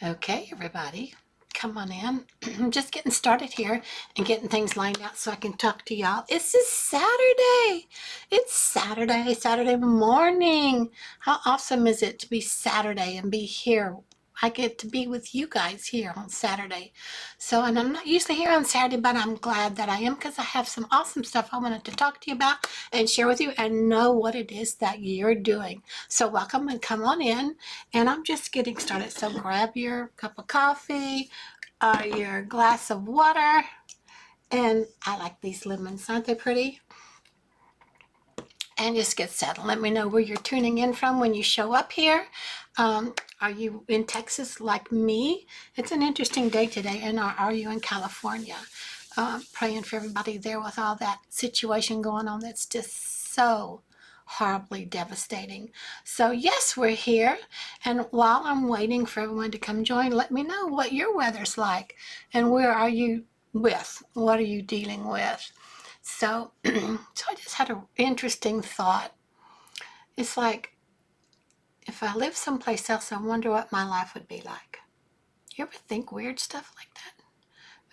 Okay, everybody, come on in. I'm just getting started here and getting things lined out so I can talk to y'all. It's just Saturday. It's Saturday morning. How awesome is it to be Saturday and be here? I get to be with you guys here on Saturday. So, and I'm not usually here on Saturday, but I'm glad that I am because I have some awesome stuff I wanted to talk to you about and share with you and know what it is that you're doing. So welcome and come on in. And I'm just getting started. So grab your cup of coffee, your glass of water. And I like these lemons. Aren't they pretty? And just get settled. Let me know where you're tuning in from when you show up here. Are you in Texas like me? It's an interesting day today. And are you in California? Praying for everybody there with all that situation going on that's just so horribly devastating. So yes, we're here. And while I'm waiting for everyone to come join, let me know what your weather's like. And where are you with? What are you dealing with? So, so I just had an interesting thought. It's like, if I lived someplace else, I wonder what my life would be like. You ever think weird stuff like that?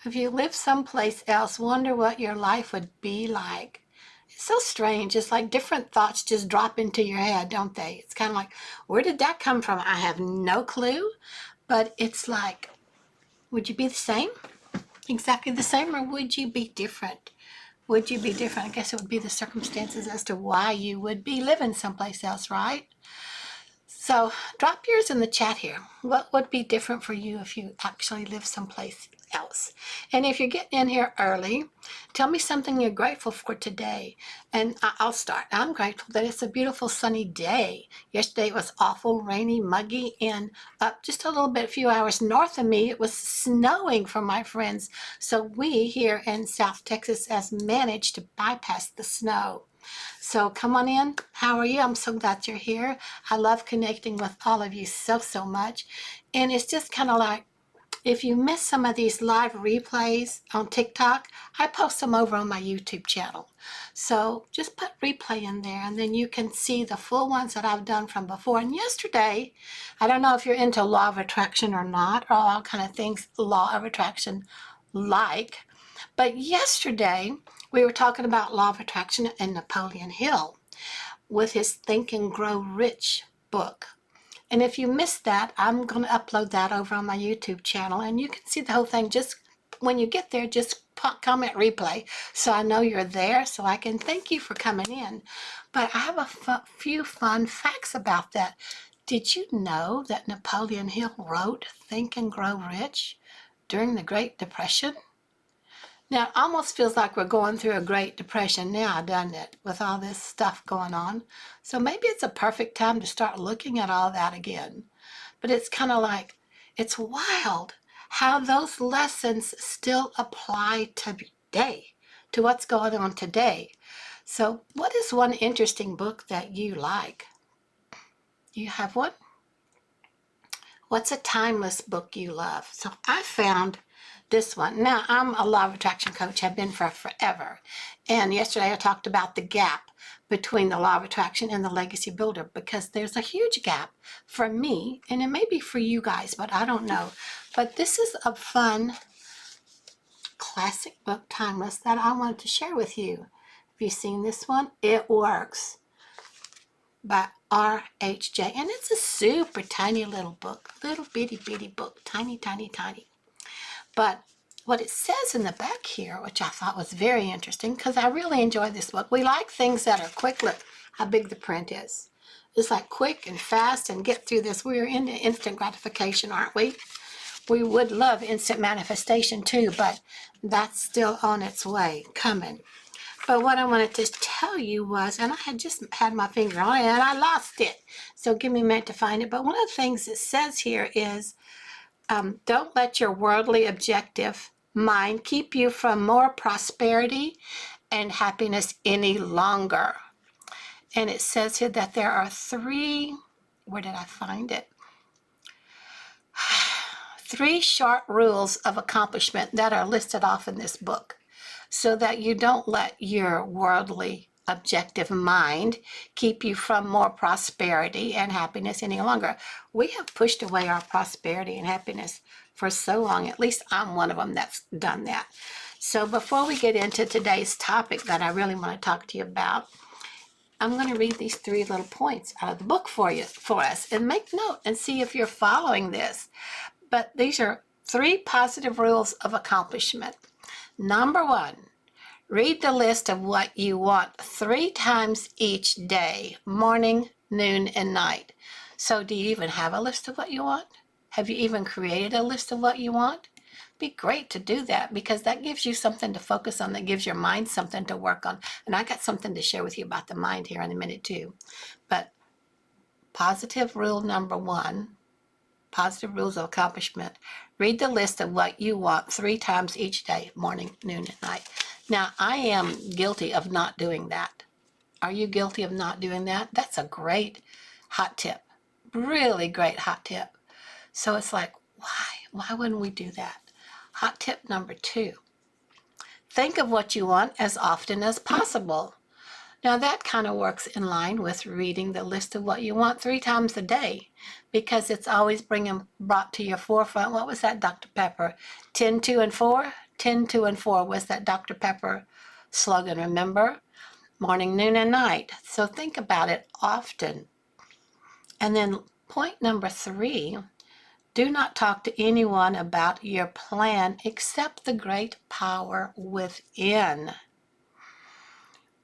If you lived someplace else, wonder what your life would be like. It's so strange. It's like different thoughts just drop into your head, don't they? It's kind of like, where did that come from? I have no clue. But it's like, would you be the same? Exactly the same, or would you be different? Would you be different? I guess it would be the circumstances as to why you would be living someplace else, right? So drop yours in the chat here. What would be different for you if you actually live someplace else? And if you're getting in here early, tell me something you're grateful for today. And I'll start. I'm grateful that it's a beautiful sunny day. Yesterday it was awful, rainy, muggy, and up just a little bit, a few hours north of me, it was snowing for my friends. So we here in South Texas has managed to bypass the snow. So come on in. How are you? I'm so glad you're here. I love connecting with all of you so much. And it's just kind of like, if you miss some of these live replays on TikTok, I post them over on my YouTube channel. So just put replay in there and then you can see the full ones that I've done from before. And yesterday, I don't know if you're into law of attraction or not, or all kind of things law of attraction like. But yesterday, we were talking about law of attraction and Napoleon Hill with his Think and Grow Rich book. And if you missed that, I'm going to upload that over on my YouTube channel. And you can see the whole thing. Just when you get there, just comment replay so I know you're there so I can thank you for coming in. But I have a few fun facts about that. Did you know that Napoleon Hill wrote Think and Grow Rich during the Great Depression? Now, it almost feels like we're going through a Great Depression now, doesn't it, with all this stuff going on? So maybe it's a perfect time to start looking at all that again. But it's kind of like, it's wild how those lessons still apply today, to what's going on today. So what is one interesting book that you like? You have one? What's a timeless book you love? So I found this one. Now, I'm a law of attraction coach. I've been for forever. And yesterday I talked about the gap between the law of attraction and the legacy builder because there's a huge gap for me, and it may be for you guys, but I don't know. But this is a fun classic book, timeless, that I wanted to share with you. Have you seen this one? It Works by R.H.J. And it's a super tiny little book, little bitty book, tiny. But what it says in the back here, which I thought was very interesting, because I really enjoy this book. We like things that are quick. Look how big the print is. It's like quick and fast and get through this. We're into instant gratification, aren't we? We would love instant manifestation too, but that's still on its way, coming. But what I wanted to tell you was, and I had just had my finger on it and I lost it. So give me a minute to find it. But one of the things it says here is, don't let your worldly objective mind keep you from more prosperity and happiness any longer. And it says here that there are three, where did I find it? 3 short rules of accomplishment that are listed off in this book so that you don't let your worldly objective mind keep you from more prosperity and happiness any longer? We have pushed away our prosperity and happiness for so long. At least I'm one of them that's done that. So before we get into today's topic that I really want to talk to you about, I'm going to read these 3 little points out of the book for us, and make note and see if you're following this. But these are 3 positive rules of accomplishment. Number 1, read the list of what you want 3 times each day, morning, noon, and night. So do you even have a list of what you want? Have you even created a list of what you want? Be great to do that, because that gives you something to focus on, that gives your mind something to work on. And I got something to share with you about the mind here in a minute too. But positive rule number 1, positive rules of accomplishment. Read the list of what you want 3 times each day, morning, noon, and night. Now, I am guilty of not doing that. Are you guilty of not doing that? That's a great hot tip. Really great hot tip. So it's like, why? Why wouldn't we do that? Hot tip number 2. Think of what you want as often as possible. Now that kind of works in line with reading the list of what you want 3 times a day, because it's always brought to your forefront. What was that, Dr. Pepper? 10, 2, and 4? 10, 2, and 4 was that Dr. Pepper slogan, remember? Morning, noon, and night. So think about it often. And then point number 3, do not talk to anyone about your plan except the great power within,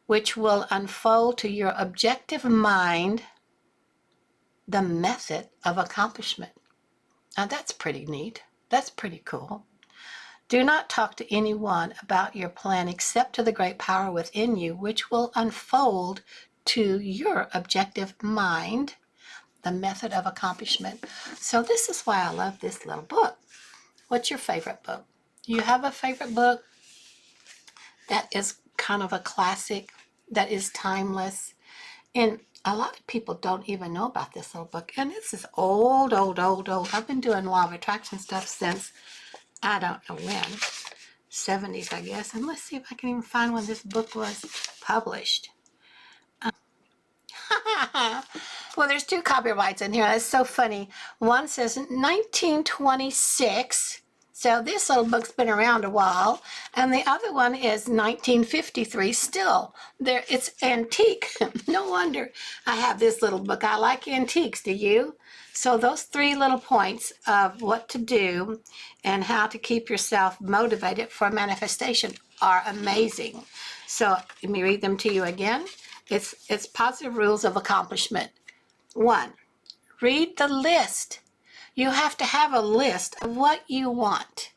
which will unfold to your objective mind the method of accomplishment. Now that's pretty neat. That's pretty cool. Do not talk to anyone about your plan except to the great power within you, which will unfold to your objective mind the method of accomplishment. So this is why I love this little book. What's your favorite book? You have a favorite book that is kind of a classic, that is timeless? And a lot of people don't even know about this little book. And this is old. I've been doing law of attraction stuff since, I don't know when, 70s, I guess. And let's see if I can even find when this book was published. Well, there's 2 copyrights in here. That's so funny. One says 1926. So this little book's been around a while. And the other one is 1953 still. There, it's antique. No wonder I have this little book. I like antiques. Do you? So those 3 little points of what to do and how to keep yourself motivated for manifestation are amazing. So let me read them to you again. It's positive rules of accomplishment. 1, read the list. You have to have a list of what you want.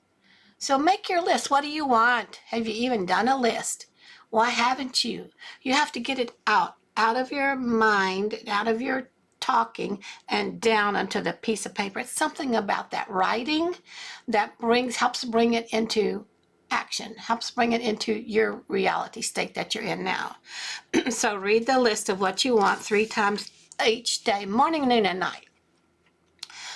So make your list. What do you want? Have you even done a list? Why haven't you? You have to get it out of your mind, out of your talking, and down onto the piece of paper. It's something about that writing that helps bring it into action, helps bring it into your reality state that you're in now. So read the list of what you want 3 times each day, morning, noon, and night.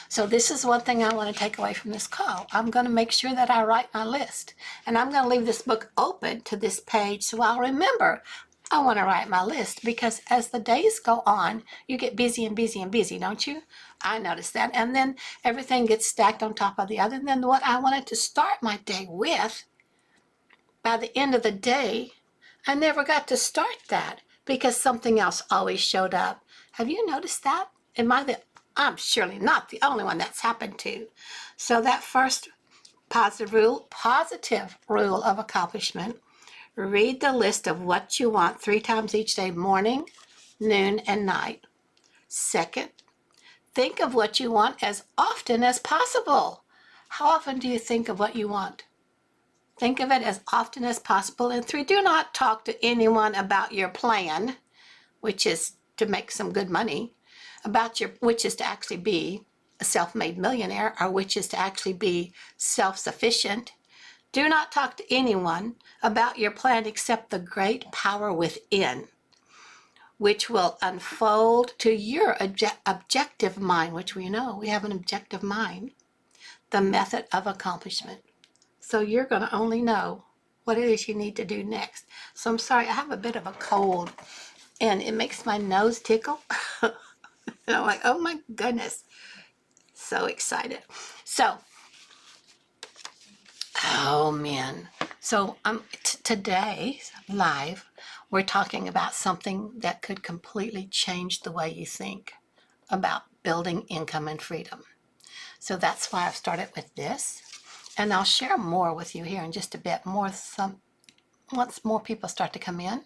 So this is one thing I want to take away from this call. I'm going to make sure that I write my list. And I'm going to leave this book open to this page so I'll remember I want to write my list, because as the days go on, you get busy and busy and busy, don't you? I noticed that. And then everything gets stacked on top of the other. And then what I wanted to start my day with, by the end of the day, I never got to start that because something else always showed up. Have you noticed that? I'm surely not the only one that's happened to. So that first positive rule of accomplishment, read the list of what you want 3 times each day, morning, noon, and night. Second, think of what you want as often as possible. How often do you think of what you want? Think of it as often as possible. And 3, do not talk to anyone about your plan, which is to make some good money, which is to actually be a self-made millionaire, or which is to actually be self-sufficient. Do not talk to anyone about your plan except the great power within, which will unfold to your objective mind, which we know we have an objective mind, the method of accomplishment. So you're going to only know what it is you need to do next. So I'm sorry, I have a bit of a cold and it makes my nose tickle. And I'm like, oh my goodness, so excited. So, oh man. So today, live, we're talking about something that could completely change the way you think about building income and freedom. So that's why I've started with this. And I'll share more with you here in just a bit, once more people start to come in.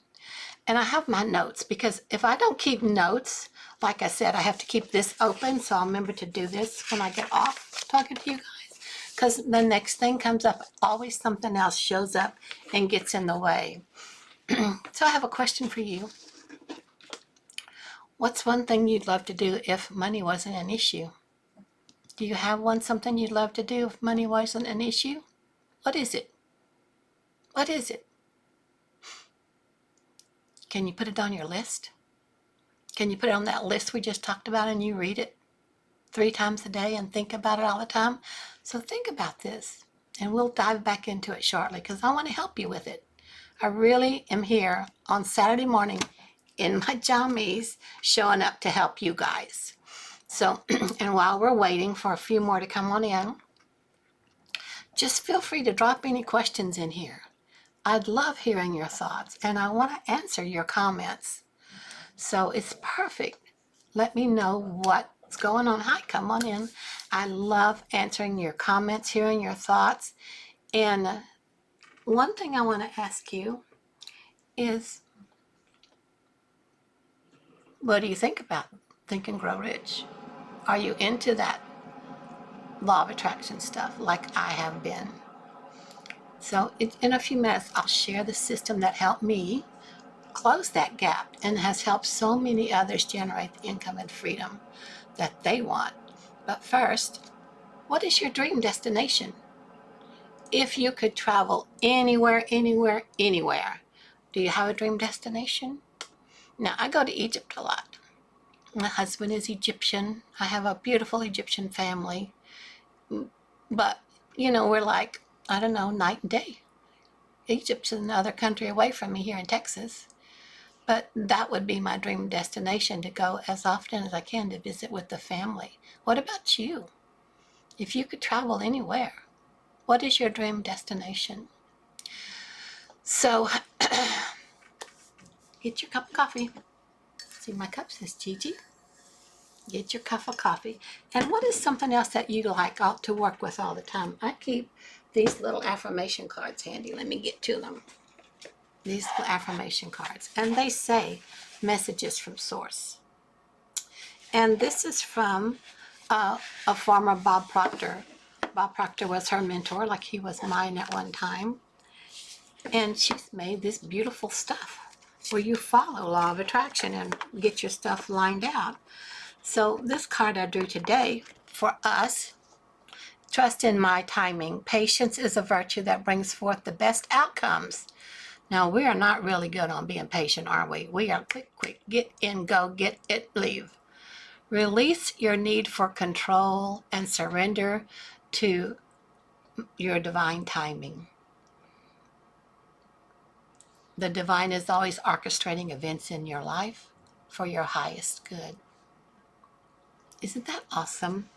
And I have my notes, because if I don't keep notes, like I said, I have to keep this open, so I'll remember to do this when I get off talking to you guys, because the next thing comes up, always something else shows up and gets in the way. So I have a question for you. What's one thing you'd love to do if money wasn't an issue? Do you have something you'd love to do if money wasn't an issue? What is it? What is it? Can you put it on your list? Can you put it on that list we just talked about and you read it 3 times a day and think about it all the time? So think about this, and we'll dive back into it shortly, because I want to help you with it. I really am here on Saturday morning in my jammies, showing up to help you guys. So, and while we're waiting for a few more to come on in, just feel free to drop any questions in here. I'd love hearing your thoughts, and I want to answer your comments. So it's perfect. Let me know what's going on. Hi, come on in. I love answering your comments, hearing your thoughts. And one thing I want to ask you is, what do you think about Think and Grow Rich? Are you into that law of attraction stuff like I have been? So in a few minutes, I'll share the system that helped me close that gap and has helped so many others generate the income and freedom that they want. But first, what is your dream destination? If you could travel anywhere, anywhere, anywhere, do you have a dream destination? Now, I go to Egypt a lot. My husband is Egyptian. I have a beautiful Egyptian family. But, we're like, I don't know, night and day. Egypt's another country away from me here in Texas. But that would be my dream destination, to go as often as I can to visit with the family. What about you? If you could travel anywhere, what is your dream destination? So, get your cup of coffee. See, my cup says Gigi. Get your cup of coffee. And what is something else that you like to work with all the time? I keep these little affirmation cards handy. Let me get to them. These little affirmation cards. And they say messages from source. And this is from a former Bob Proctor. Bob Proctor was her mentor, like he was mine at one time. And she's made this beautiful stuff where you follow law of attraction and get your stuff lined out. So this card I drew today for us: trust in my timing. Patience is a virtue that brings forth the best outcomes. Now, we are not really good on being patient, are we? We are quick, get in, go, get it, leave. Release your need for control and surrender to your divine timing. The divine is always orchestrating events in your life for your highest good. Isn't that awesome?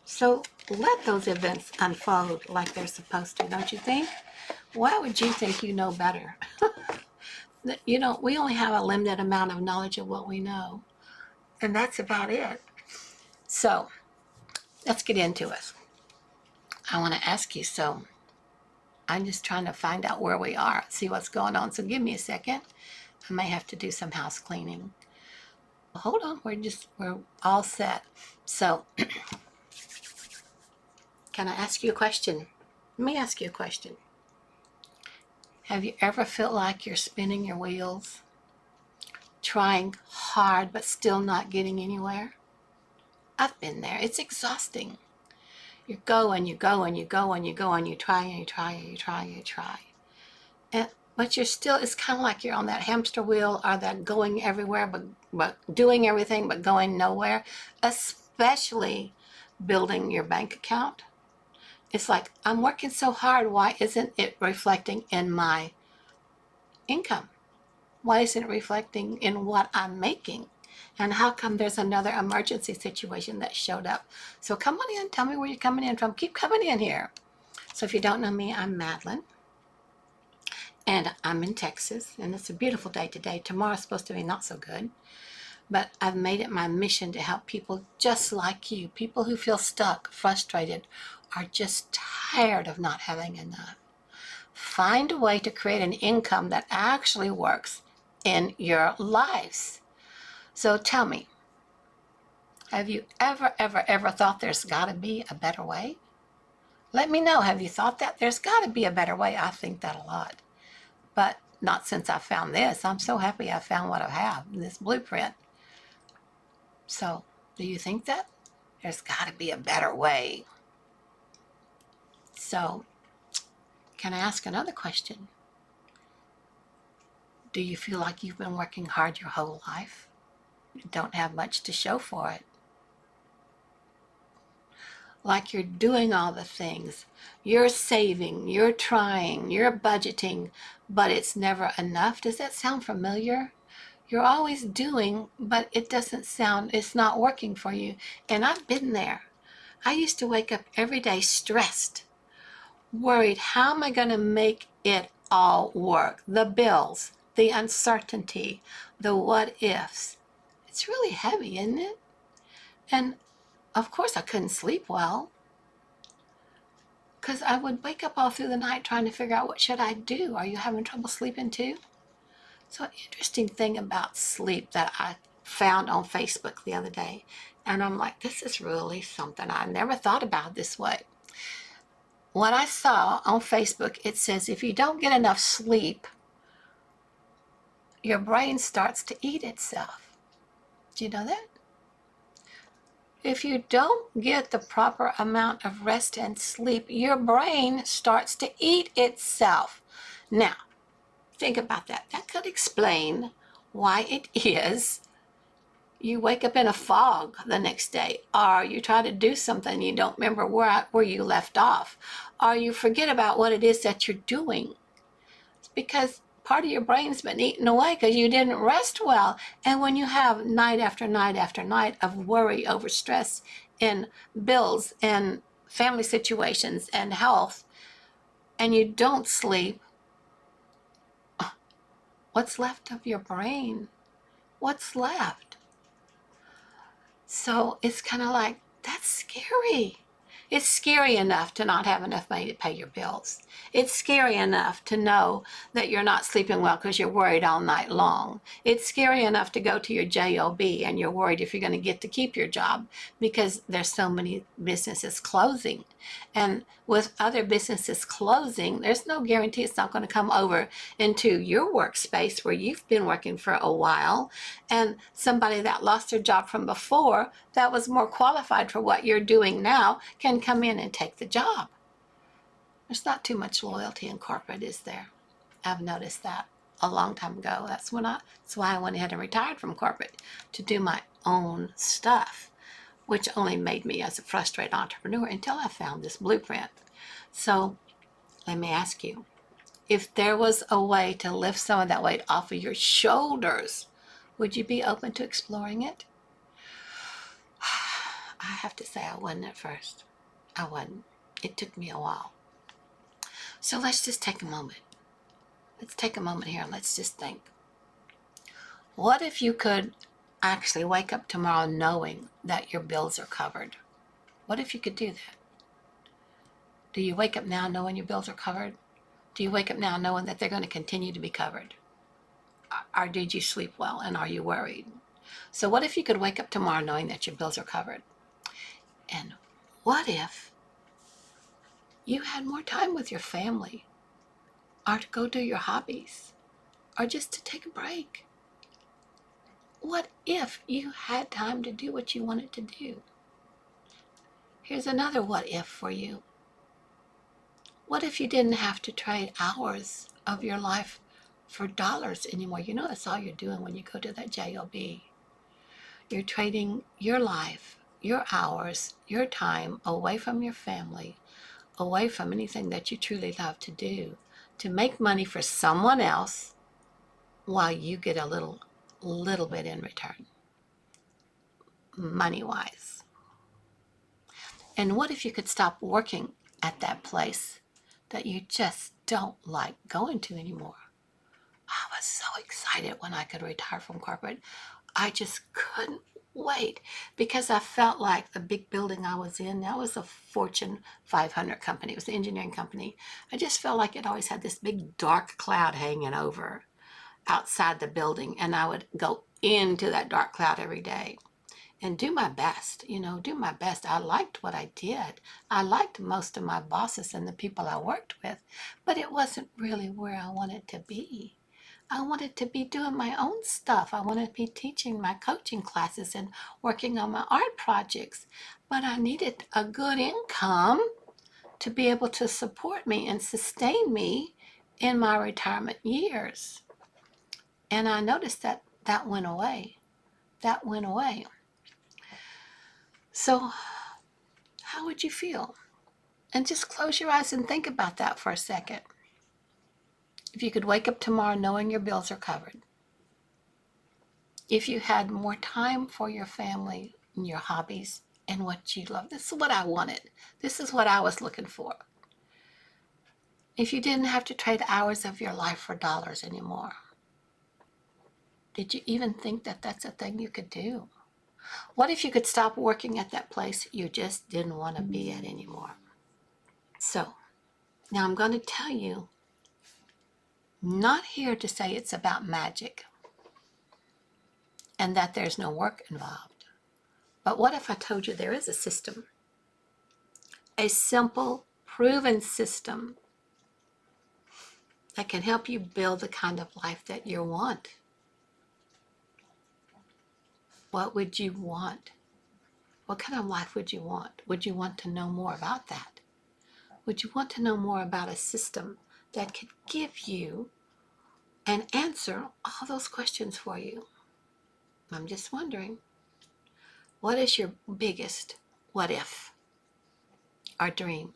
So let those events unfold like they're supposed to, don't you think? Why would you think you know better? We only have a limited amount of knowledge of what we know, and that's about it. So let's get into it. I want to ask you, so I'm just trying to find out where we are, see what's going on. So give me a second. I may have to do some house cleaning. Hold on, we're all set. So can I ask you a question? Let me ask you a question. Have you ever felt like you're spinning your wheels, trying hard but still not getting anywhere? I've been there. It's exhausting. You go and you go and you go and you go and you try and you try and you try and you try. But you're still, it's kind of like you're on that hamster wheel, or that going everywhere but doing everything but going nowhere, especially building your bank account. It's like, I'm working so hard. Why isn't it reflecting in my income? Why isn't it reflecting in what I'm making? And how come there's another emergency situation that showed up? So come on in. Tell me where you're coming in from. Keep coming in here. So if you don't know me, I'm Madeline. And I'm in Texas. And it's a beautiful day today. Tomorrow's supposed to be not so good. But I've made it my mission to help people just like you. People who feel stuck, frustrated, are just tired of not having enough. Find a way to create an income that actually works in your lives. So tell me, have you ever thought there's got to be a better way? Let me know. Have you thought that? There's got to be a better way. I think that a lot. But not since I found this. I'm so happy I found what I have, this blueprint. So, do you think that? There's got to be a better way. So, can I ask another question? Do you feel like you've been working hard your whole life? You don't have much to show for it. Like you're doing all the things. You're saving, you're trying, you're budgeting, but it's never enough. Does that sound familiar? You're always doing, but it doesn't sound, it's not working for you. And I've been there. I used to wake up every day stressed, worried, how am I going to make it all work? The bills, the uncertainty, the what ifs. It's really heavy, isn't it? And of course I couldn't sleep well because I would wake up all through the night trying to figure out what should I do. Are you having trouble sleeping too? So an interesting thing about sleep that I found on Facebook the other day, and I'm like, this is really something I never thought about this way. What I saw on Facebook, it says if you don't get enough sleep, your brain starts to eat itself. Do you know that? If you don't get the proper amount of rest and sleep, your brain starts to eat itself. Now, think about that. That could explain why it is you wake up in a fog the next day, or you try to do something you don't remember where you left off, or you forget about what it is that you're doing. It's because part of your brain's been eaten away because you didn't rest well. And when you have night after night after night of worry over stress in bills and family situations and health, and you don't sleep, what's left of your brain? What's left? So it's kind of like, that's scary. It's scary enough to not have enough money to pay your bills. It's scary enough to know that you're not sleeping well because you're worried all night long. It's scary enough to go to your job and you're worried if you're going to get to keep your job because there's so many businesses closing. And with other businesses closing, there's no guarantee it's not going to come over into your workspace where you've been working for a while, and somebody that lost their job from before that was more qualified for what you're doing now can come in and take the job. There's not too much loyalty in corporate, is there? I've noticed that a long time ago. That's why I went ahead and retired from corporate to do my own stuff, which only made me as a frustrated entrepreneur until I found this blueprint. So let me ask you, if there was a way to lift some of that weight off of your shoulders, would you be open to exploring it? I have to say I wasn't at first. I wasn't. It took me a while. So let's just take a moment. Let's take a moment here and let's just think. What if you could actually wake up tomorrow knowing that your bills are covered? What if you could do that? Do you wake up now knowing your bills are covered? Do you wake up now knowing that they're going to continue to be covered? Or did you sleep well and are you worried? So what if you could wake up tomorrow knowing that your bills are covered? And what if you had more time with your family, or to go do your hobbies, or just to take a break? What if you had time to do what you wanted to do? Here's another what if for you. What if you didn't have to trade hours of your life for dollars anymore? You know that's all you're doing when you go to that job. You're trading your life, your hours, your time away from your family, away from anything that you truly love to do, to make money for someone else while you get a little bit in return, money-wise. And what if you could stop working at that place that you just don't like going to anymore? I was so excited when I could retire from corporate. I just couldn't wait because I felt like the big building I was in, that was a Fortune 500 company. It was an engineering company. I just felt like it always had this big dark cloud hanging over outside the building, and I would go into that dark cloud every day and do my best, do my best. I liked what I did. I liked most of my bosses and the people I worked with, but it wasn't really where I wanted to be. I wanted to be doing my own stuff. I wanted to be teaching my coaching classes and working on my art projects, but I needed a good income to be able to support me and sustain me in my retirement years. And I noticed that that went away. That went away. So how would you feel? And just close your eyes and think about that for a second. If you could wake up tomorrow knowing your bills are covered, if you had more time for your family and your hobbies and what you love, this is what I wanted. This is what I was looking for. If you didn't have to trade hours of your life for dollars anymore, did you even think that that's a thing you could do? What if you could stop working at that place you just didn't want to be at anymore? So now I'm going to tell you, not here to say it's about magic and that there's no work involved. But what if I told you there is a system, a simple, proven system that can help you build the kind of life that you want? What would you want? What kind of life would you want? Would you want to know more about that? Would you want to know more about a system that could give you and answer all those questions for you? I'm just wondering, what is your biggest what if or dream?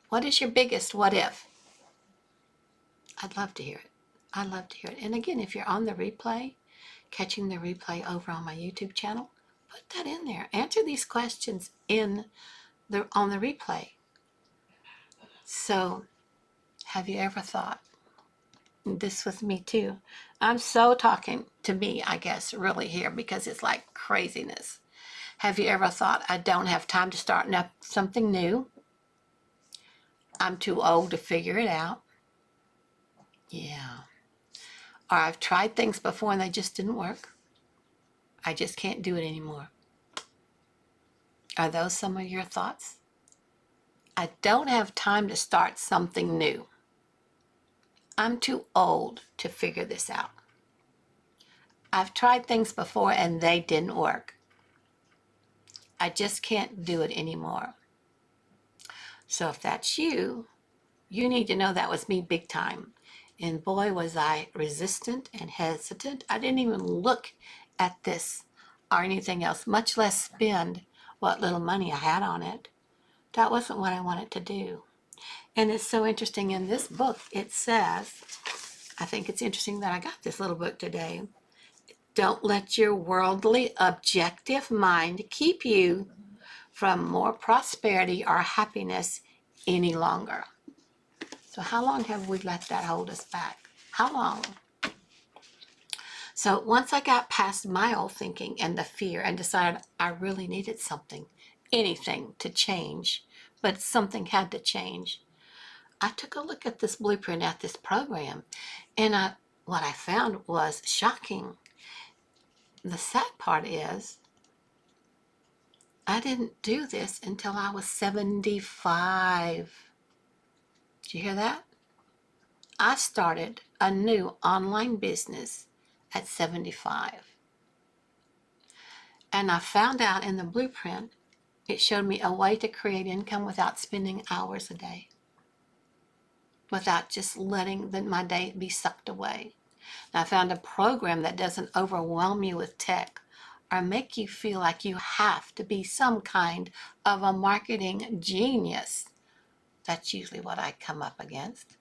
What is your biggest what if? I'd love to hear it. I'd love to hear it. And again, if you're on the replay, catching the replay over on my YouTube channel, put that in there. Answer these questions on the replay. So, have you ever thought, this was me too. I'm so talking to me, I guess, really here, because it's like craziness. Have you ever thought, I don't have time to start up something new? I'm too old to figure it out. Yeah. Or I've tried things before and they just didn't work. I just can't do it anymore. Are those some of your thoughts? I don't have time to start something new. I'm too old to figure this out. I've tried things before and they didn't work. I just can't do it anymore. So if that's you, you need to know that was me big time. And boy, was I resistant and hesitant. I didn't even look at this or anything else, much less spend what little money I had on it. That wasn't what I wanted to do. And it's so interesting, in this book, it says, I think it's interesting that I got this little book today. Don't let your worldly, objective mind keep you from more prosperity or happiness any longer. So how long have we let that hold us back? How long? So once I got past my old thinking and the fear and decided I really needed something, anything to change, but something had to change, I took a look at this blueprint, at this program, and what I found was shocking. The sad part is, I didn't do this until I was 75. Did you hear that? I started a new online business at 75. And I found out in the blueprint, it showed me a way to create income without spending hours a day, without just letting my day be sucked away. And I found a program that doesn't overwhelm you with tech or make you feel like you have to be some kind of a marketing genius That's usually what I come up against.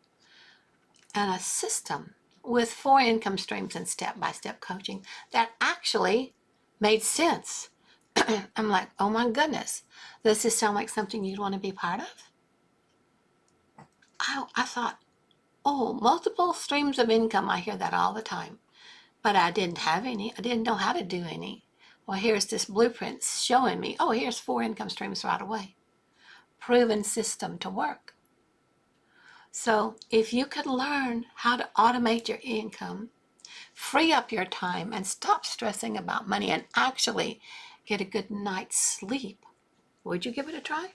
And a system with 4 income streams and step-by-step coaching that actually made sense. I'm like, oh my goodness, does this sound like something you'd want to be part of? I thought, oh, multiple streams of income. I hear that all the time, but I didn't have any. I didn't know how to do any. Well, here's this blueprint showing me, oh, here's 4 income streams right away. Proven system to work. So if you could learn how to automate your income, free up your time, and stop stressing about money and actually get a good night's sleep, would you give it a try?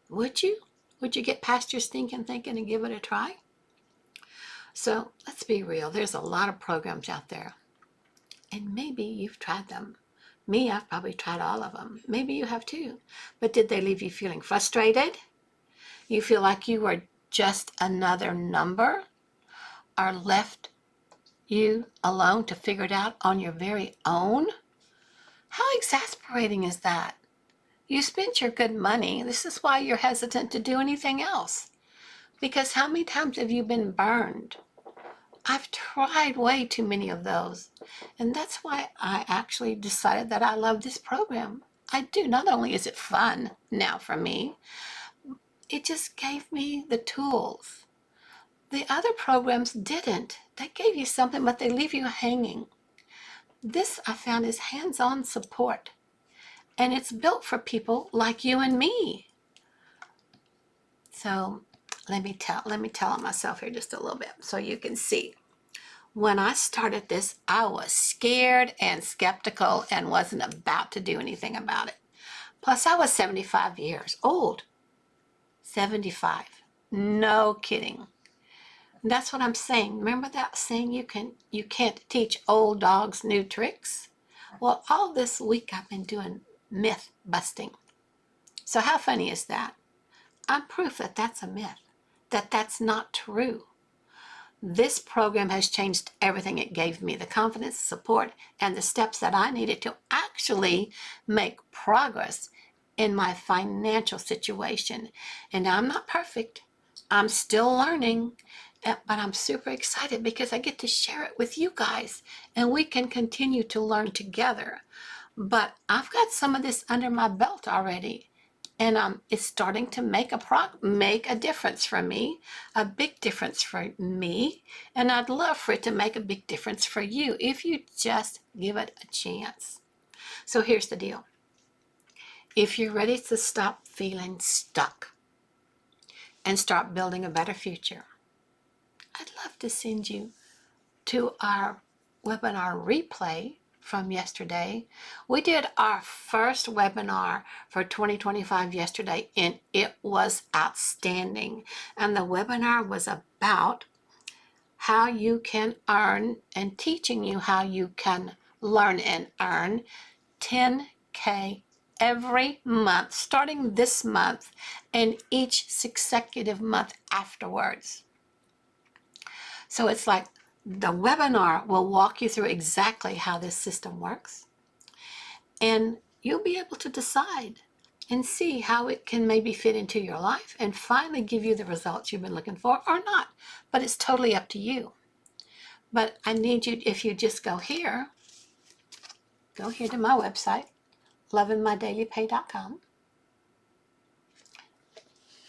Would you? Would you get past your stinking thinking and give it a try? So let's be real. There's a lot of programs out there, and maybe you've tried them. Me, I've probably tried all of them. Maybe you have too. But did they leave you feeling frustrated? You feel like you were just another number, or left you alone to figure it out on your very own? How exasperating is that? You spent your good money. This is why you're hesitant to do anything else. Because how many times have you been burned? I've tried way too many of those. And that's why I actually decided that I love this program. I do. Not only is it fun now for me, it just gave me the tools. The other programs didn't. They gave you something, but they leave you hanging. This, I found, is hands-on support. And it's built for people like you and me. So let me tell on myself here just a little bit so you can see. When I started this, I was scared and skeptical and wasn't about to do anything about it. Plus, I was 75 years old. 75. No kidding. And that's what I'm saying. Remember that saying, you can't teach old dogs new tricks? Well, all this week I've been doing myth busting. So how funny is that? I'm proof that that's a myth, that that's not true. This program has changed everything. It gave me the confidence, support, and the steps that I needed to actually make progress in my financial situation. And now I'm not perfect. I'm still learning, but I'm super excited because I get to share it with you guys, and we can continue to learn together. But I've got some of this under my belt already, and it's starting to make a difference for me, a big difference for me, and I'd love for it to make a big difference for you if you just give it a chance. So here's the deal. If you're ready to stop feeling stuck and start building a better future, I'd love to send you to our webinar replay from yesterday. We did our first webinar for 2025 yesterday, and it was outstanding. And the webinar was about how you can earn and teaching you how you can learn and earn $10K every month, starting this month and each consecutive month afterwards. So it's like the webinar will walk you through exactly how this system works, and you'll be able to decide and see how it can maybe fit into your life and finally give you the results you've been looking for or not. But it's totally up to you. But I need you, if you just go here to my website, lovingmydailypay.com.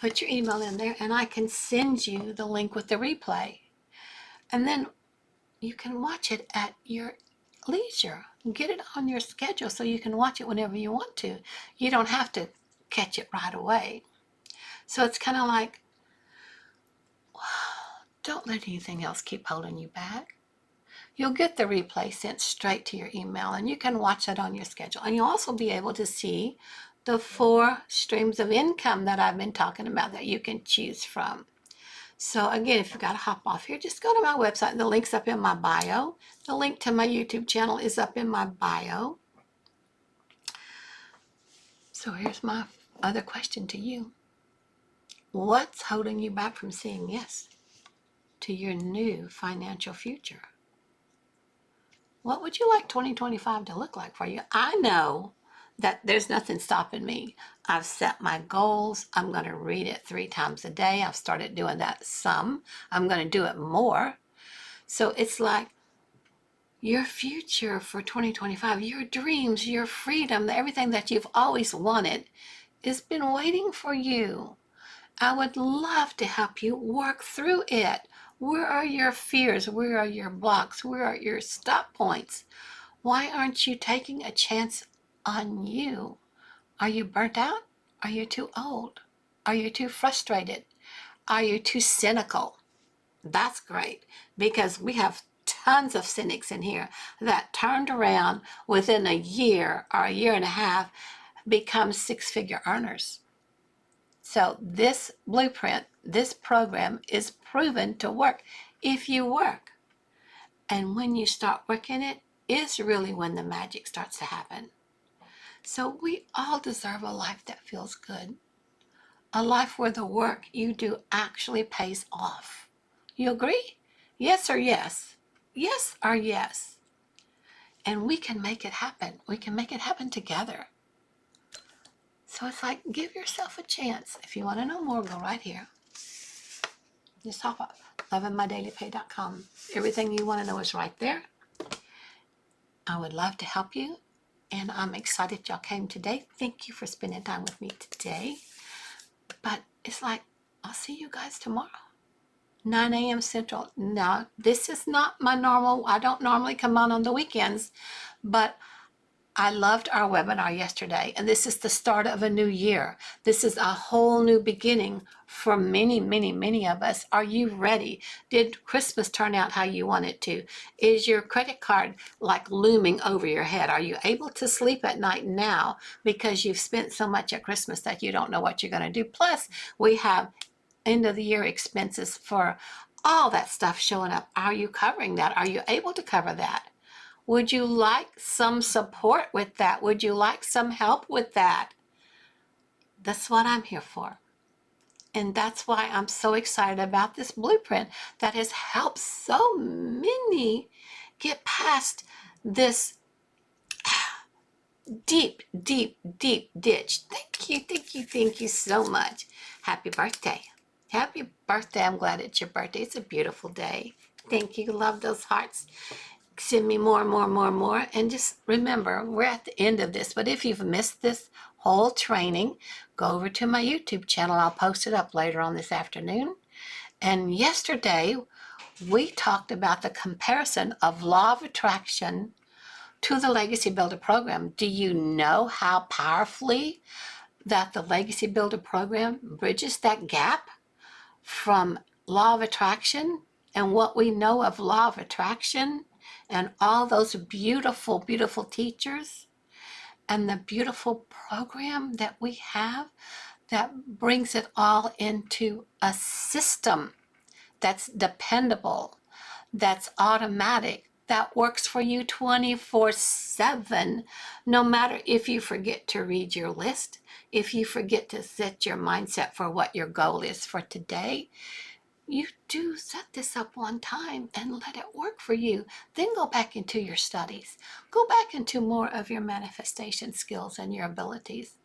Put your email in there, and I can send you the link with the replay. And then you can watch it at your leisure. Get it on your schedule so you can watch it whenever you want to. You don't have to catch it right away. So it's kind of like, don't let anything else keep holding you back. You'll get the replay sent straight to your email, and you can watch it on your schedule. And you'll also be able to see the 4 streams of income that I've been talking about that you can choose from. So again, if you've got to hop off here, just go to my website. The link's up in my bio. The link to my YouTube channel is up in my bio. So here's my other question to you. What's holding you back from saying yes to your new financial future? What would you like 2025 to look like for you? I know that there's nothing stopping me. I've set my goals. I'm going to read it 3 times a day. I've started doing that some. I'm going to do it more. So it's like your future for 2025, your dreams, your freedom, everything that you've always wanted has been waiting for you. I would love to help you work through it. Where are your fears? Where are your blocks? Where are your stop points? Why aren't you taking a chance on you? Are you burnt out? Are you too old? Are you too frustrated? Are you too cynical? That's great, because we have tons of cynics in here that turned around within a year or a year and a half, become 6-figure earners. So this blueprint, this program is proven to work if you work. And when you start working it is really when the magic starts to happen. So we all deserve a life that feels good. A life where the work you do actually pays off. You agree? Yes or yes? Yes or yes? And we can make it happen. We can make it happen together. So it's like, give yourself a chance. If you want to know more, go right here. Just hop up, lovingmydailypay.com. Everything you want to know is right there. I would love to help you, and I'm excited y'all came today. Thank you for spending time with me today. But it's like, I'll see you guys tomorrow, 9 a.m. Central. Now, this is not my normal, I don't normally come on the weekends, but I loved our webinar yesterday, and this is the start of a new year. This is a whole new beginning for many, many, many of us. Are you ready? Did Christmas turn out how you want it to? Is your credit card like looming over your head? Are you able to sleep at night now because you've spent so much at Christmas that you don't know what you're going to do? Plus, we have end of the year expenses for all that stuff showing up. Are you covering that? Are you able to cover that? Would you like some support with that? Would you like some help with that? That's what I'm here for. And that's why I'm so excited about this blueprint that has helped so many get past this deep, deep, deep ditch. Thank you, thank you, thank you so much. Happy birthday. Happy birthday. I'm glad it's your birthday. It's a beautiful day. Thank you. Love those hearts. Send me more and more and more and more. And just remember, we're at the end of this. But if you've missed this whole training, go over to my YouTube channel. I'll post it up later on this afternoon. And yesterday, we talked about the comparison of law of attraction to the Legacy Builder program. Do you know how powerfully that the Legacy Builder program bridges that gap from law of attraction and what we know of law of attraction and all those beautiful, beautiful teachers and the beautiful program that we have that brings it all into a system that's dependable, that's automatic, that works for you 24/7, no matter if you forget to read your list, if you forget to set your mindset for what your goal is for today. You do set this up one time and let it work for you. Then go back into your studies. Go back into more of your manifestation skills and your abilities.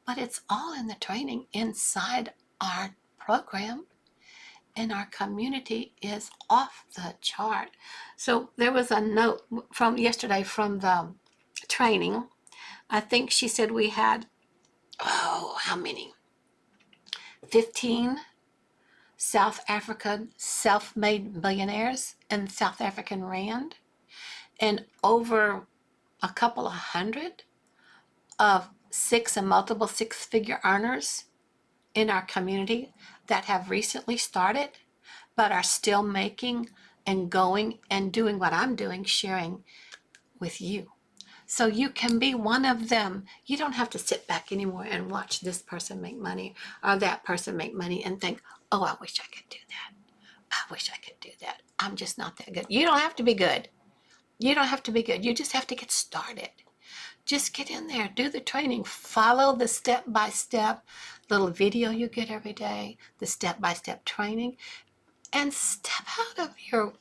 But it's all in the training inside our program. And our community is off the chart. So there was a note from yesterday from the training. I think she said we had, how many? 15 South African self-made millionaires in South African Rand, and over a couple of hundred of 6 and multiple 6-figure earners in our community that have recently started but are still making and going and doing what I'm doing, sharing with you. So you can be one of them. You don't have to sit back anymore and watch this person make money or that person make money and think, oh, I wish I could do that. I wish I could do that. I'm just not that good. You don't have to be good. You don't have to be good. You just have to get started. Just get in there, do the training, follow the step-by-step little video you get every day, the step-by-step training, and step out of your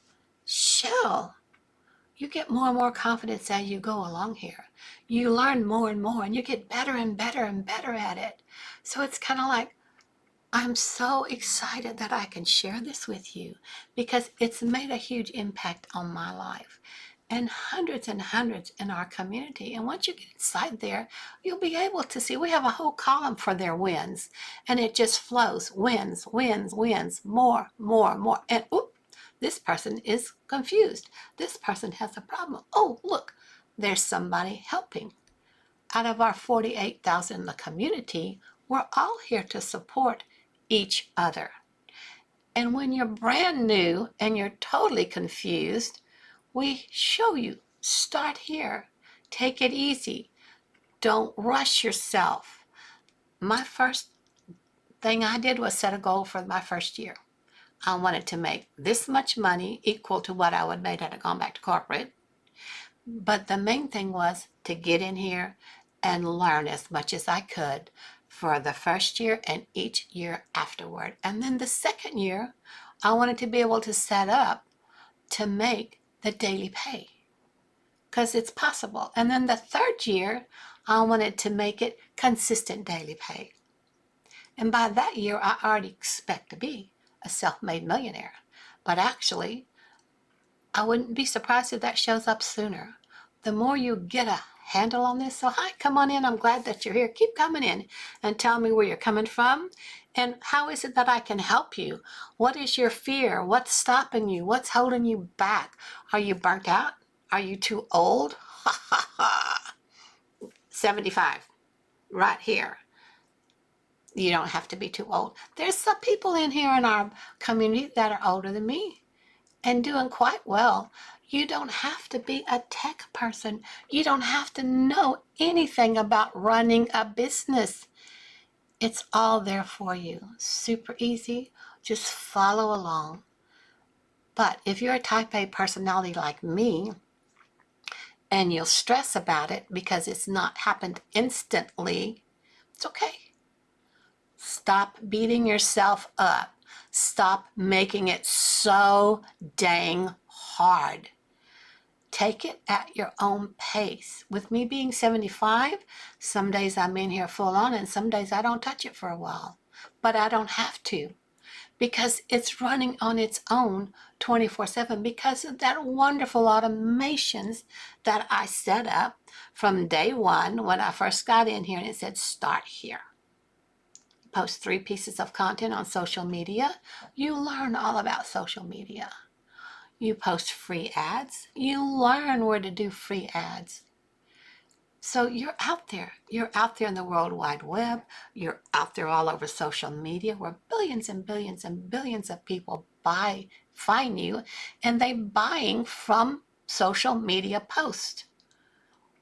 shell. you get more and more confidence as you go along here. You learn more and more, and you get better and better and better at it. So it's kind of like, I'm so excited that I can share this with you because it's made a huge impact on my life and hundreds in our community. And once you get inside there, you'll be able to see we have a whole column for their wins, and it just flows. Wins, wins, wins, more, more, more. And oop, this person is confused. This person has a problem. Oh, look, there's somebody helping. Out of our 48,000 in the community, we're all here to support each other. And when you're brand new and you're totally confused, we show you, start here. Take it easy. Don't rush yourself. My first thing I did was set a goal for my first year. I wanted to make this much money, equal to what I would have made had I gone back to corporate. But the main thing was to get in here and learn as much as I could for the first year and each year afterward. And then the second year, I wanted to be able to set up to make the daily pay, because it's possible. And then the third year, I wanted to make it consistent daily pay. And by that year, I already expect to be a self-made millionaire. But actually, I wouldn't be surprised if that shows up sooner. The more you get a handle on this. So hi, come on in. I'm glad that you're here. Keep coming in and tell me where you're coming from and how is it that I can help you? What is your fear? What's stopping you? What's holding you back? Are you burnt out? Are you too old? 75, right here. You don't have to be too old. There's some people in here in our community that are older than me and doing quite well. You don't have to be a tech person. You don't have to know anything about running a business. It's all there for you. Super easy. Just follow along. But if you're a type A personality like me, and you'll stress about it because it's not happened instantly, it's okay. Stop beating yourself up. Stop making it so dang hard. Take it at your own pace. With me being 75, some days I'm in here full on and some days I don't touch it for a while. But I don't have to because it's running on its own 24/7 because of that wonderful automations that I set up from day one when I first got in here, and it said start here. Post 3 pieces of content on social media. You learn all about social media. You post free ads. You learn where to do free ads. So you're out there. You're out there in the World Wide Web. You're out there all over social media where billions and billions and billions of people find you, and they're buying from social media posts.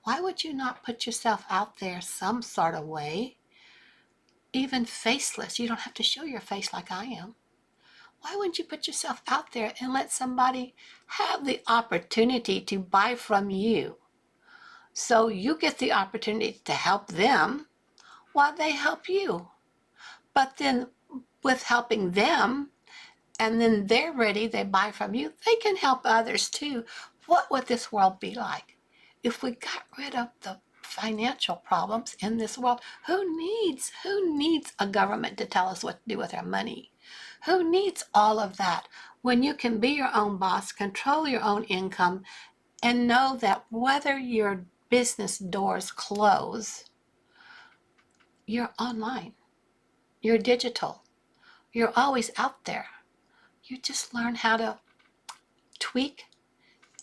Why would you not put yourself out there some sort of way? Even faceless. You don't have to show your face like I am. Why wouldn't you put yourself out there and let somebody have the opportunity to buy from you? So you get the opportunity to help them while they help you. But then with helping them, and then they're ready, they buy from you, they can help others too. What would this world be like if we got rid of the financial problems in this world? Who needs a government to tell us what to do with our money? Who needs all of that when you can be your own boss, control your own income, and know that whether your business doors close, you're online, you're digital, you're always out there. You just learn how to tweak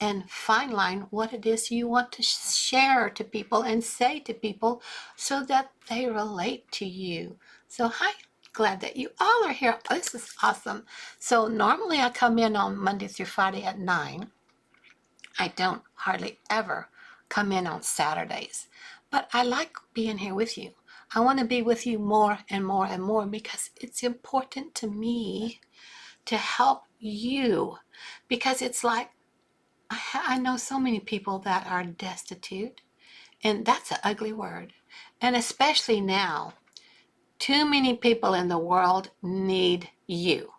and fine line what it is you want to share to people and say to people so that they relate to you. So hi, glad that you all are here. This is awesome. So normally I come in on Monday through Friday at 9. I don't hardly ever come in on Saturdays, but I like being here with you. I want to be with you more and more and more because it's important to me to help you, because it's like I know so many people that are destitute, and that's an ugly word. And especially now, too many people in the world need you.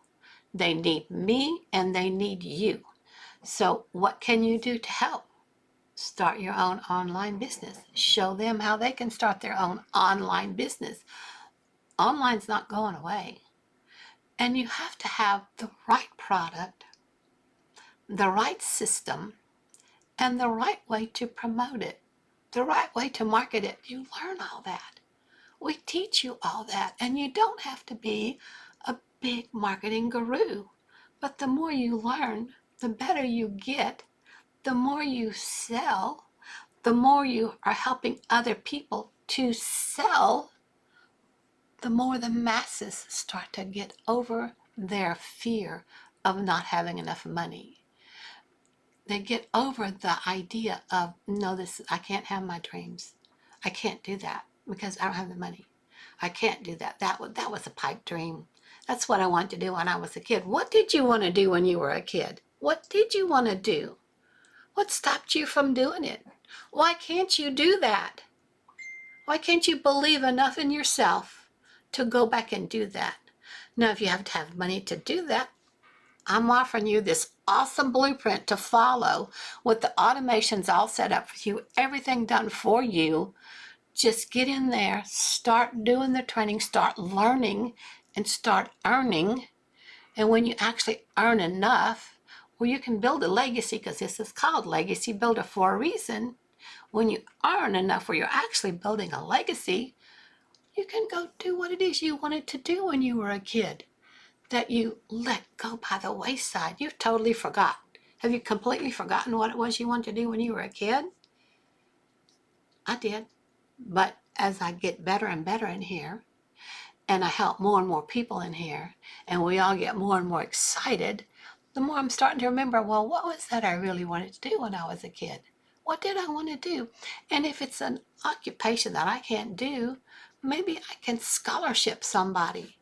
They need me and they need you. So what can you do to help? Start your own online business. Show them how they can start their own online business. Online's not going away. And you have to have the right product, the right system, and the right way to promote it, the right way to market it. You learn all that. We teach you all that, and you don't have to be a big marketing guru. But the more you learn, the better you get, the more you sell, the more you are helping other people to sell, the more the masses start to get over their fear of not having enough money. They get over the idea of, no, I can't have my dreams. I can't do that because I don't have the money. I can't do that. That was a pipe dream. That's what I wanted to do when I was a kid. What did you want to do when you were a kid? What did you want to do? What stopped you from doing it? Why can't you do that? Why can't you believe enough in yourself to go back and do that? Now, if you have to have money to do that, I'm offering you this awesome blueprint to follow with the automations all set up for you, everything done for you. Just get in there, start doing the training, start learning, and start earning. And when you actually earn enough, where you can build a legacy, because this is called Legacy Builder for a reason. When you earn enough where you're actually building a legacy, you can go do what it is you wanted to do when you were a kid, that you let go by the wayside. You've totally forgot. Have you completely forgotten what it was you wanted to do when you were a kid? I did. But as I get better and better in here, and I help more and more people in here, and we all get more and more excited, the more I'm starting to remember, well, what was that I really wanted to do when I was a kid? What did I want to do? And if it's an occupation that I can't do, maybe I can scholarship somebody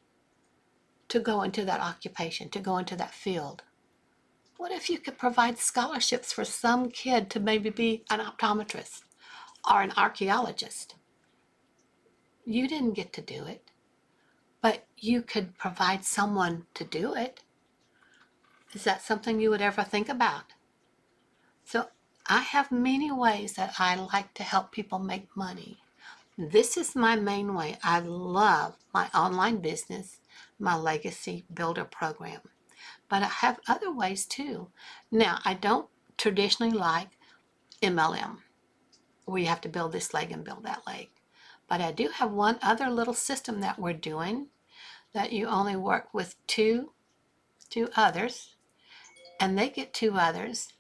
to go into that occupation, to go into that field. What if you could provide scholarships for some kid to maybe be an optometrist or an archaeologist? You didn't get to do it, but you could provide someone to do it. Is that something you would ever think about? So I have many ways that I like to help people make money. This is my main way. I love my online business, my Legacy Builder program. But I have other ways too. Now, I don't traditionally like MLM, where you have to build this leg and build that leg. But I do have one other little system that we're doing, that you only work with two others, and they get two others,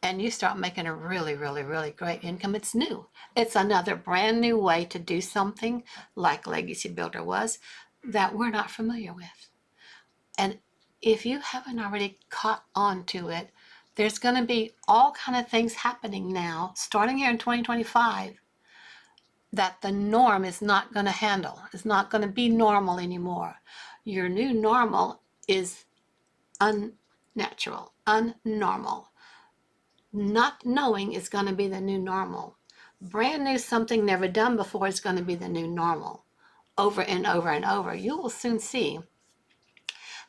and you start making a really, really, really great income. It's new. It's another brand new way to do something like Legacy Builder was that we're not familiar with. And if you haven't already caught on to it, there's going to be all kind of things happening now, starting here in 2025, that the norm is not going to handle. It's not going to be normal anymore. Your new normal is unnatural, unnormal. Not knowing is going to be the new normal. Brand new, something never done before is going to be the new normal. Over and over and over. You will soon see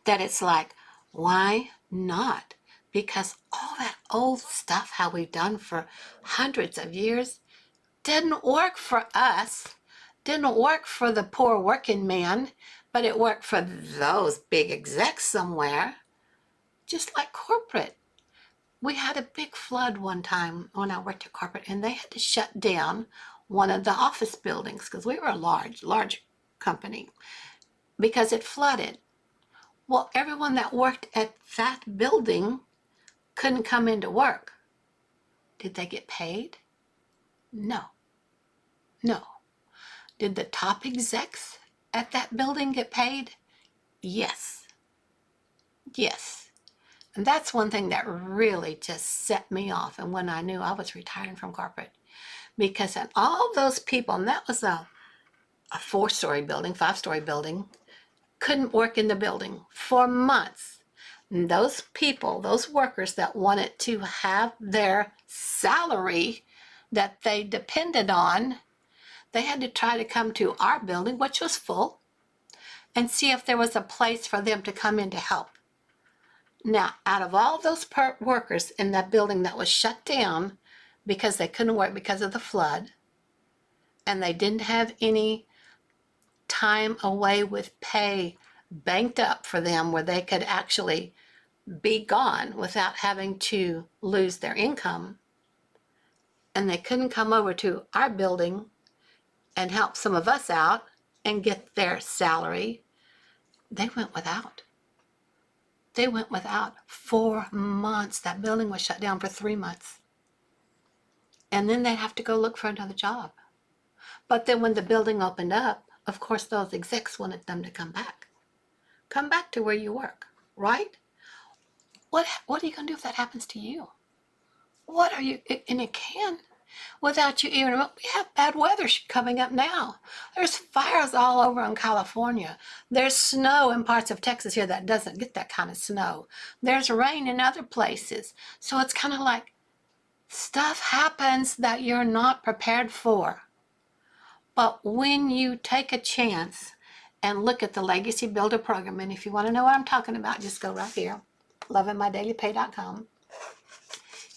that it's like, why not? Because all that old stuff, how we've done for hundreds of years, didn't work for us, didn't work for the poor working man, but it worked for those big execs somewhere, just like corporate. We had a big flood one time when I worked at corporate, and they had to shut down one of the office buildings because we were a large company because it flooded. Well, everyone that worked at that building couldn't come into work. Did they get paid? No. No. Did the top execs at that building get paid? Yes. Yes. And that's one thing that really just set me off. And when I knew I was retiring from corporate, because of all those people, and that was a 4-story building, 5-story building, couldn't work in the building for months. And those people, those workers that wanted to have their salary that they depended on, they had to try to come to our building, which was full, and see if there was a place for them to come in to help. Now, out of all those workers in that building that was shut down because they couldn't work because of the flood, and they didn't have any time away with pay banked up for them where they could actually be gone without having to lose their income, and they couldn't come over to our building and help some of us out and get their salary, they went without. They went without 4 months. That building was shut down for 3 months. And then they'd have to go look for another job. But then when the building opened up, of course, those execs wanted them to come back. Come back to where you work, right? What are you going to do if that happens to you? What are you, and it can, without you even, we have bad weather coming up now. There's fires all over in California. There's snow in parts of Texas here that doesn't get that kind of snow. There's rain in other places. So it's kind of like stuff happens that you're not prepared for. But when you take a chance and look at the Legacy Builder program, and if you want to know what I'm talking about, just go right here, lovingmydailypay.com.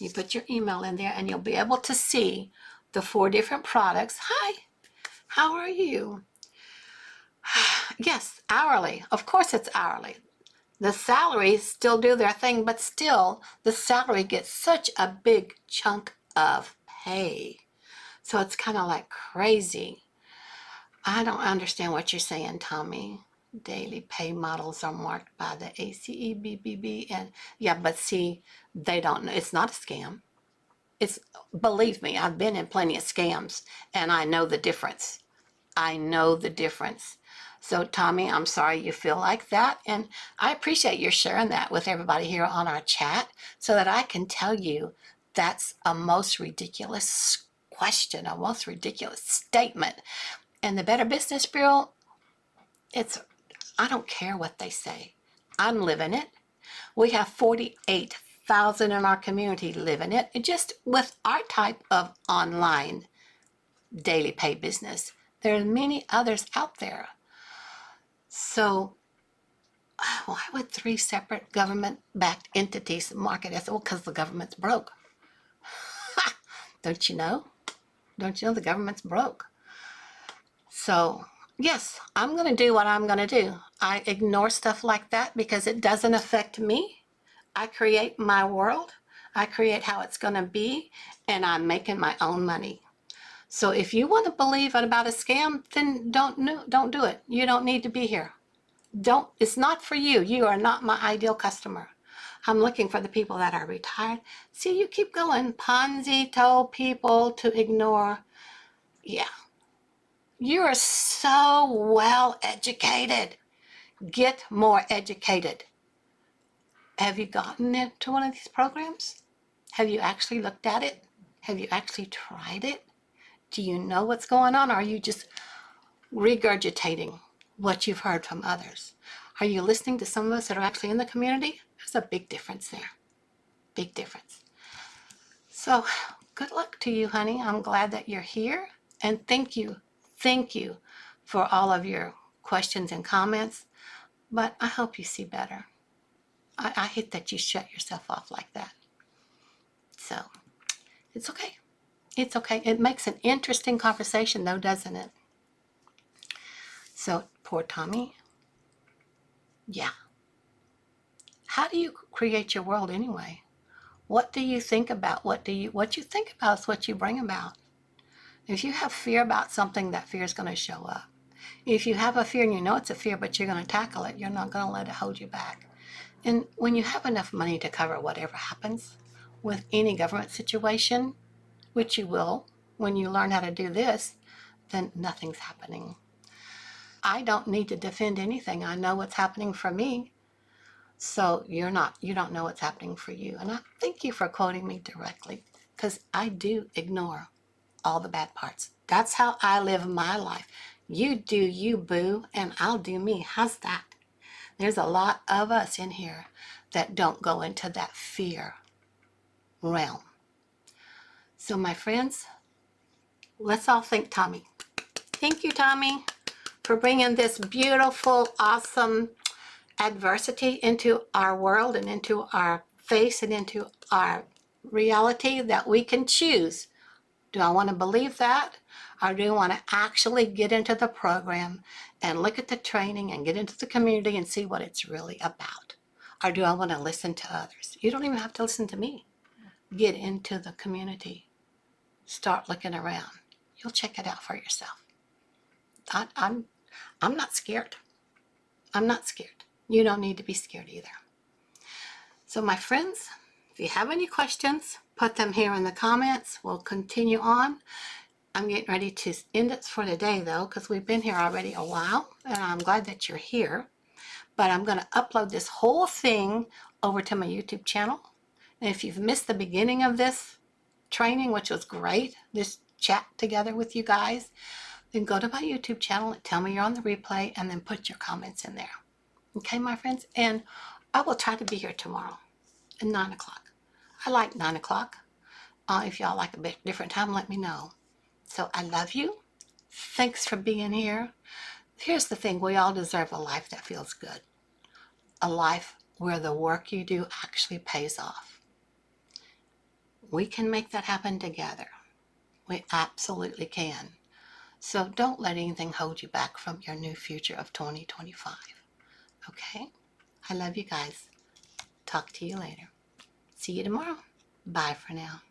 You put your email in there and you'll be able to see the 4 different products. Hi, how are you? Yes, hourly. Of course it's hourly. The salaries still do their thing, but still the salary gets such a big chunk of pay. So it's kind of like crazy. I don't understand what you're saying, Tommy. Daily pay models are marked by the ACEBBB, and yeah, but see, they don't know. It's not a scam. It's, believe me, I've been in plenty of scams, and I know the difference. I know the difference. So, Tommy, I'm sorry you feel like that, and I appreciate you sharing that with everybody here on our chat so that I can tell you that's a most ridiculous question, a most ridiculous statement. And the Better Business Bureau, I don't care what they say. I'm living it. We have 48,000 in our community living it, just with our type of online daily pay business. There are many others out there. So why would 3 separate government-backed entities market as, well, because the government's broke. Don't you know? Don't you know the government's broke? So yes, I'm going to do what I'm going to do. I ignore stuff like that because it doesn't affect me. I create my world. I create how it's going to be, and I'm making my own money. So if you want to believe about a scam, then don't do it. You don't need to be here. It's not for you. You are not my ideal customer. I'm looking for the people that are retired. See, you keep going. Ponzi told people to ignore. Yeah. You are so well educated. Get more educated. Have you gotten into one of these programs? Have you actually looked at it? Have you actually tried it? Do you know what's going on? Or are you just regurgitating what you've heard from others? Are you listening to some of us that are actually in the community? There's a big difference there. Big difference. So good luck to you, honey. I'm glad that you're here. And thank you for all of your questions and comments. But I hope you see better. I hate that you shut yourself off like that. So it's okay. It's okay. It makes an interesting conversation though, doesn't it? So poor Tommy. Yeah. How do you create your world anyway? What do you think about? What you think about is what you bring about. If you have fear about something, that fear is going to show up. If you have a fear and you know it's a fear, but you're going to tackle it, you're not going to let it hold you back. And when you have enough money to cover whatever happens with any government situation, which you will when you learn how to do this, then nothing's happening. I don't need to defend anything. I know what's happening for me. So you don't know what's happening for you. And I thank you for quoting me directly, because I do ignore all the bad parts. That's how I live my life. You do you, boo, and I'll do me. How's that? There's a lot of us in here that don't go into that fear realm. So my friends, let's all thank Tommy. Thank you, Tommy, for bringing this beautiful, awesome adversity into our world and into our face and into our reality that we can choose. Do I want to believe that? Or do I want to actually get into the program and look at the training and get into the community and see what it's really about? Or do I want to listen to others? You don't even have to listen to me. Get into the community. Start looking around. You'll check it out for yourself. I'm not scared. I'm not scared. You don't need to be scared either. So my friends, if you have any questions, put them here in the comments. We'll continue on. I'm getting ready to end it for today though, because we've been here already a while, and I'm glad that you're here. But I'm going to upload this whole thing over to my YouTube channel. And if you've missed the beginning of this training, which was great, this chat together with you guys, then go to my YouTube channel and tell me you're on the replay, and then put your comments in there. Okay, my friends? And I will try to be here tomorrow at 9 o'clock. I like 9 o'clock. If y'all like a bit different time, let me know. So I love you. Thanks for being here. Here's the thing. We all deserve a life that feels good. A life where the work you do actually pays off. We can make that happen together. We absolutely can. So don't let anything hold you back from your new future of 2025. Okay? I love you guys. Talk to you later. See you tomorrow. Bye for now.